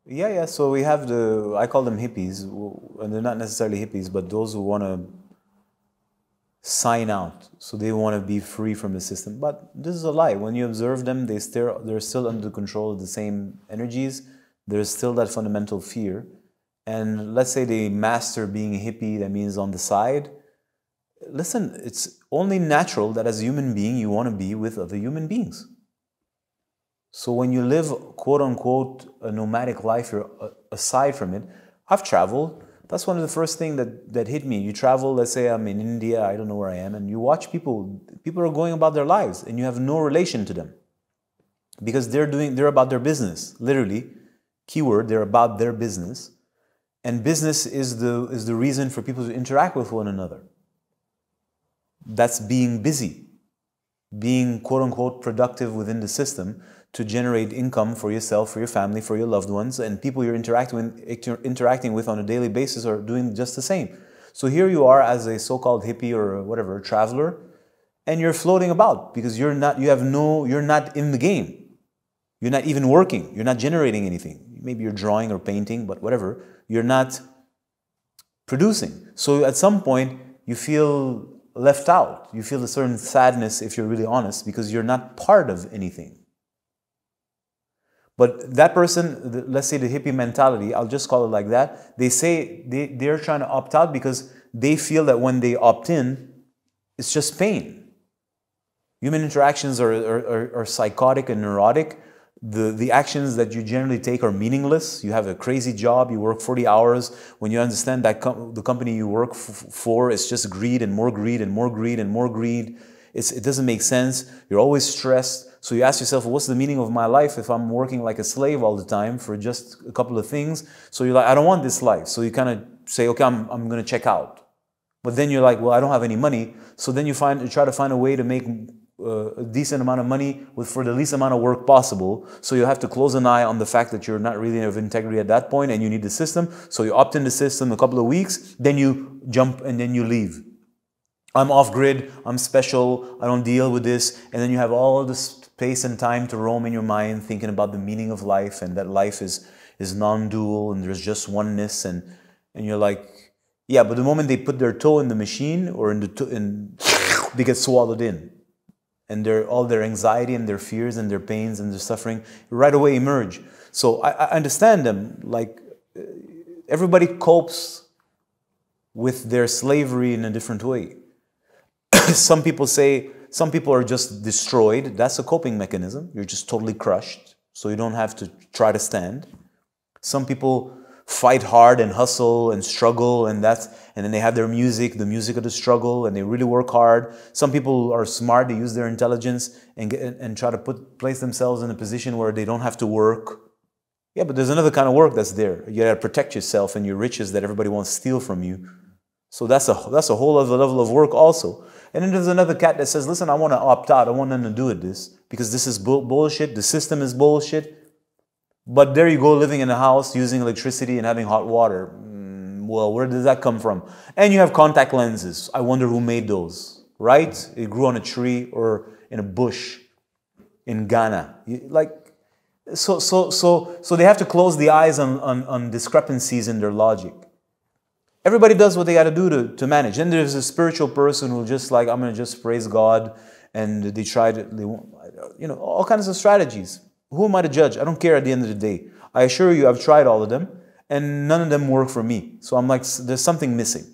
Yeah, yeah. So we have I call them hippies, and they're not necessarily hippies, but those who want to sign out. So they want to be free from the system. But this is a lie. When you observe them, they're still under control of the same energies. There's still that fundamental fear. And let's say they master being a hippie, that means on the side. Listen, it's only natural that as a human being, you want to be with other human beings. So when you live, quote unquote, a nomadic life, you're aside from it. I've traveled. That's one of the first things that hit me. You travel, let's say I'm in India, I don't know where I am, and you watch people are going about their lives and you have no relation to them. Because they're about their business, literally. Keyword, they're about their business. And business is the reason for people to interact with one another. That's being busy, being quote unquote productive within the system to generate income for yourself, for your family, for your loved ones, and people you're interacting with on a daily basis are doing just the same. So here you are as a so-called hippie or whatever, traveler, and you're floating about because you're not in the game. You're not even working. You're not generating anything. Maybe you're drawing or painting, but whatever. You're not producing. So at some point, you feel left out. You feel a certain sadness, if you're really honest, because you're not part of anything. But that person, let's say the hippie mentality, I'll just call it like that, they say they're trying to opt out because they feel that when they opt in, it's just pain. Human interactions are psychotic and neurotic. The actions that you generally take are meaningless. You have a crazy job, you work 40 hours. When you understand that the company you work for is just greed and more greed and more greed and more greed, it doesn't make sense. You're always stressed. So you ask yourself, what's the meaning of my life if I'm working like a slave all the time for just a couple of things? So you're like, I don't want this life. So you kind of say, okay, I'm going to check out. But then you're like, well, I don't have any money. So then you try to find a way to make a decent amount of money for the least amount of work possible. So you have to close an eye on the fact that you're not really of integrity at that point and you need the system. So you opt in the system a couple of weeks, then you jump and then you leave. I'm off grid, I'm special, I don't deal with this. And then you have all this space and time to roam in your mind thinking about the meaning of life and that life is non-dual and there's just oneness. And you're like, yeah, but the moment they put their toe in the machine or they get swallowed in. And all their anxiety and their fears and their pains and their suffering right away emerge. So I understand them. Like everybody copes with their slavery in a different way. Some people are just destroyed. That's a coping mechanism. You're just totally crushed. So you don't have to try to stand. Some people fight hard and hustle and struggle and then they have their music, the music of the struggle, and they really work hard. Some people are smart, they use their intelligence and try to place themselves in a position where they don't have to work. Yeah, but there's another kind of work that's there. You gotta protect yourself and your riches that everybody wants to steal from you. So that's a whole other level of work also. And then there's another cat that says, listen, I want to opt out. I want nothing to do with this because this is bullshit. The system is bullshit. But there you go, living in a house, using electricity and having hot water. Well, where does that come from? And you have contact lenses. I wonder who made those, right? It grew on a tree or in a bush in Ghana. So they have to close the eyes on discrepancies in their logic. Everybody does what they got to do to manage. Then there's a spiritual person who just like, I'm going to just praise God. And they try all kinds of strategies. Who am I to judge? I don't care at the end of the day. I assure you I've tried all of them and none of them work for me. So I'm like, there's something missing.